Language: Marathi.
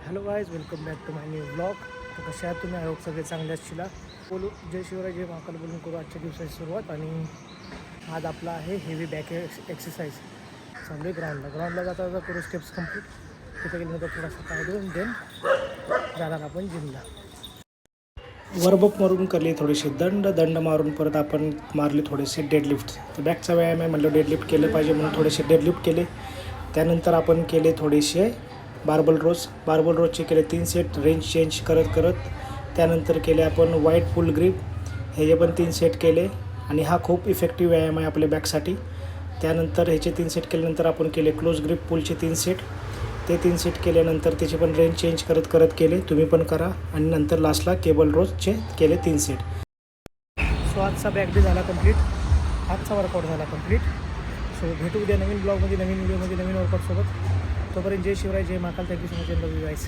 Hello guys, welcome back to my new blog. तर कशा आहात तुम्ही? आयोग सगळे चांगले असतील. बोलू जय शिवराय जय महाकाल बोलून करू आजच्या दिवसाची सुरुवात. आणि आज आपला आहे हेवी बॅक एक्सरसाइज चालू आहे. ग्राउंडला जाता जाता करू स्टेप्स कंप्लीट. तिथे गेल्यानंतर थोडासा पाय देऊन देन जाणार आपण जिमला. वरबअप मारून करले थोडेसे दंड मारून परत आपण मारले थोडेसे डेडलिफ्ट. तर बॅकचा व्यायाम आहे म्हणलं, डेडलिफ्ट केले पाहिजे म्हणून थोडेसे डेडलिफ्ट केले. त्यानंतर आपण केले थोडेसे बार्बल रोजचे केले 3 सेट रेंज चेंज करत. त्यानंतर केले आपण वाईड पुल ग्रिप, ह्याचे पण 3 सेट केले. आणि हा खूप इफेक्टिव्ह व्यायाम आहे आपल्या बॅकसाठी. त्यानंतर ह्याचे 3 सेट केल्यानंतर आपण केले क्लोज ग्रिप पुलचे 3 सेट. ते 3 सेट केल्यानंतर त्याचे पण रेंज चेंज करत केले. तुम्ही पण करा. आणि नंतर लास्टला केबल रोजचे केले 3 सेट. सो आजचा बॅक डे झाला कंप्लीट, आजचा वर्कआउट झाला कंप्लीट. सो भेटू उद्या नवीन ब्लॉगमध्ये, नवीन व्हिडिओमध्ये, नवीन वर्कआउटसोबत. तोपर्यंत जय शिवराय जय Mahakal. Thank you so much. Love you guys.